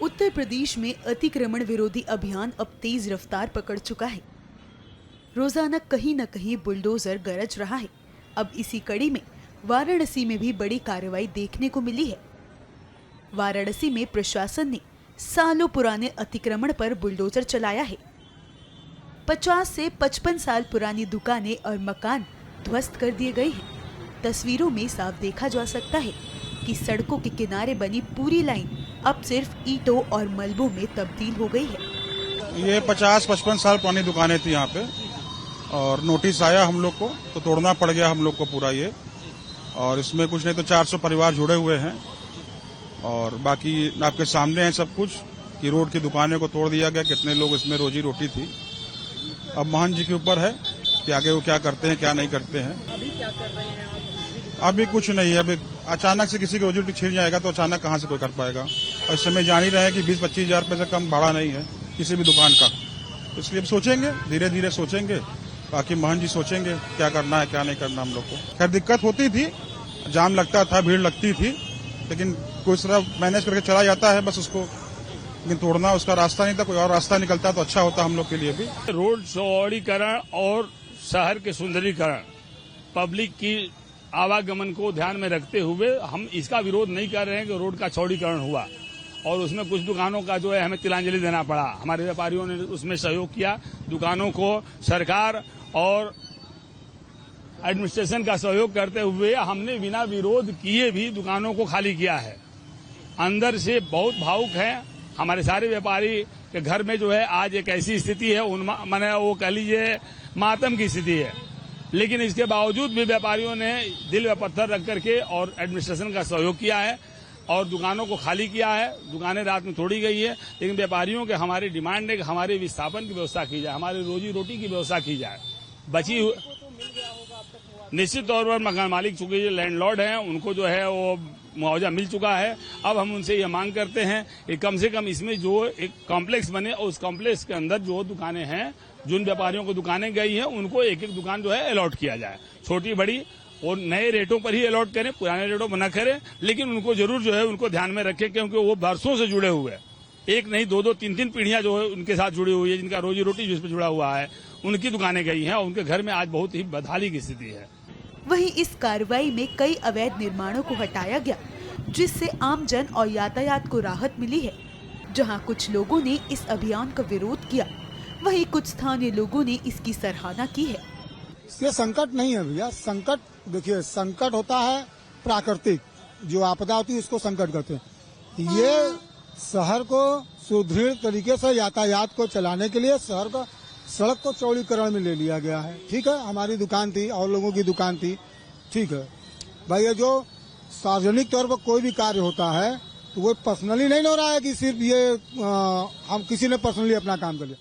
उत्तर प्रदेश में अतिक्रमण विरोधी अभियान अब तेज रफ्तार पकड़ चुका है। रोजाना कहीं न कहीं बुलडोजर गरज रहा है। अब इसी कड़ी में वाराणसी में भी बड़ी कार्रवाई देखने को मिली है। वाराणसी में प्रशासन ने सालों पुराने अतिक्रमण पर बुलडोजर चलाया है। 50 से 55 साल पुरानी दुकानें और मकान ध्वस्त कर दिए गए हैं। तस्वीरों में साफ देखा जा सकता है कि सड़कों के किनारे बनी पूरी लाइन अब सिर्फ ईंटों और मलबों में तब्दील हो गई है। ये 50-55 साल पुरानी दुकानें थी यहाँ पे और नोटिस आया हम लोग को तो तोड़ना पड़ गया हम लोग को पूरा ये। और इसमें कुछ नहीं तो 400 परिवार जुड़े हुए हैं और बाकी आपके सामने है सब कुछ कि रोड की दुकानें को तोड़ दिया गया। कितने लोग इसमें रोजी रोटी थी। अब महंत जी के ऊपर है कि आगे वो क्या करते हैं क्या नहीं करते हैं। अभी क्या कर रहे हैं आप? अभी कुछ नहीं है। अभी अचानक से किसी की रोजी रोटी छिड़ जाएगा तो अचानक कहाँ से कोई कर पाएगा। और इस समय जान ही रहे हैं कि 20-25 हजार रुपये से कम भाड़ा नहीं है किसी भी दुकान का। इसलिए अब सोचेंगे, धीरे धीरे सोचेंगे। बाकी महंत जी सोचेंगे क्या करना है क्या नहीं करना हम लोग को। खैर दिक्कत होती थी, जाम लगता था, भीड़ लगती थी, लेकिन कोई तरह मैनेज करके चला जाता है बस उसको। लेकिन तोड़ना उसका रास्ता नहीं था, कोई और रास्ता निकलता तो अच्छा होता हम लोग के लिए भी। रोड चौड़ीकरण और शहर के सुंदरीकरण, पब्लिक की आवागमन को ध्यान में रखते हुए हम इसका विरोध नहीं कर रहे हैं कि रोड का चौड़ीकरण हुआ और उसमें कुछ दुकानों का जो है हमें तिलांजलि देना पड़ा। हमारे व्यापारियों ने उसमें सहयोग किया। दुकानों को सरकार और एडमिनिस्ट्रेशन का सहयोग करते हुए हमने बिना विरोध किए भी दुकानों को खाली किया है। अंदर से बहुत भावुक है। हमारे सारे व्यापारी के घर में जो है आज एक ऐसी स्थिति है, माने वो कह लीजिए मातम की स्थिति है। लेकिन इसके बावजूद भी व्यापारियों ने दिल में पत्थर रख करके और एडमिनिस्ट्रेशन का सहयोग किया है और दुकानों को खाली किया है। दुकानें रात में तोड़ी गई है, लेकिन व्यापारियों के हमारी डिमांड है कि हमारे विस्थापन की व्यवस्था की जाए, हमारी रोजी रोटी की व्यवस्था की जाए। बची निश्चित तौर पर मकान मालिक चूंकि लैंडलॉर्ड हैं, उनको जो है वो मुआवजा मिल चुका है। अब हम उनसे ये मांग करते हैं कि कम से कम इसमें जो एक कॉम्प्लेक्स बने और उस कॉम्प्लेक्स के अंदर जो दुकानें हैं, जिन व्यापारियों को दुकानें गई हैं, उनको एक एक दुकान जो है अलॉट किया जाए। छोटी बड़ी और नए रेटों पर ही अलॉट करें, पुराने रेटों पर न करें, लेकिन उनको जरूर जो है उनको ध्यान में रखें क्योंकि वो बरसों से जुड़े हुए हैं। एक नहीं दो 3 पीढ़ियां जो है उनके साथ जुड़ी हुई है, जिनका रोजी रोटी जिस पर जुड़ा हुआ है, उनकी दुकानें गई हैं और उनके घर में आज बहुत ही बदहाली की स्थिति है। वहीं इस कार्रवाई में कई अवैध निर्माणों को हटाया गया, जिससे आम जन और यातायात को राहत मिली है। जहां कुछ लोगों ने इस अभियान का विरोध किया, वहीं कुछ स्थानीय लोगों ने इसकी सराहना की है। ये संकट नहीं है भैया। संकट देखिए, संकट होता है प्राकृतिक, जो आपदा होती है उसको संकट कहते हैं। ये शहर को सुदृढ़ तरीके से यातायात को चलाने के लिए शहर का सड़क को चौड़ीकरण में ले लिया गया है। ठीक है, हमारी दुकान थी और लोगों की दुकान थी, ठीक है भाई। ये जो सार्वजनिक तौर पर कोई भी कार्य होता है तो वो पर्सनली नहीं हो रहा है कि सिर्फ ये हम किसी ने पर्सनली अपना काम कर लिया।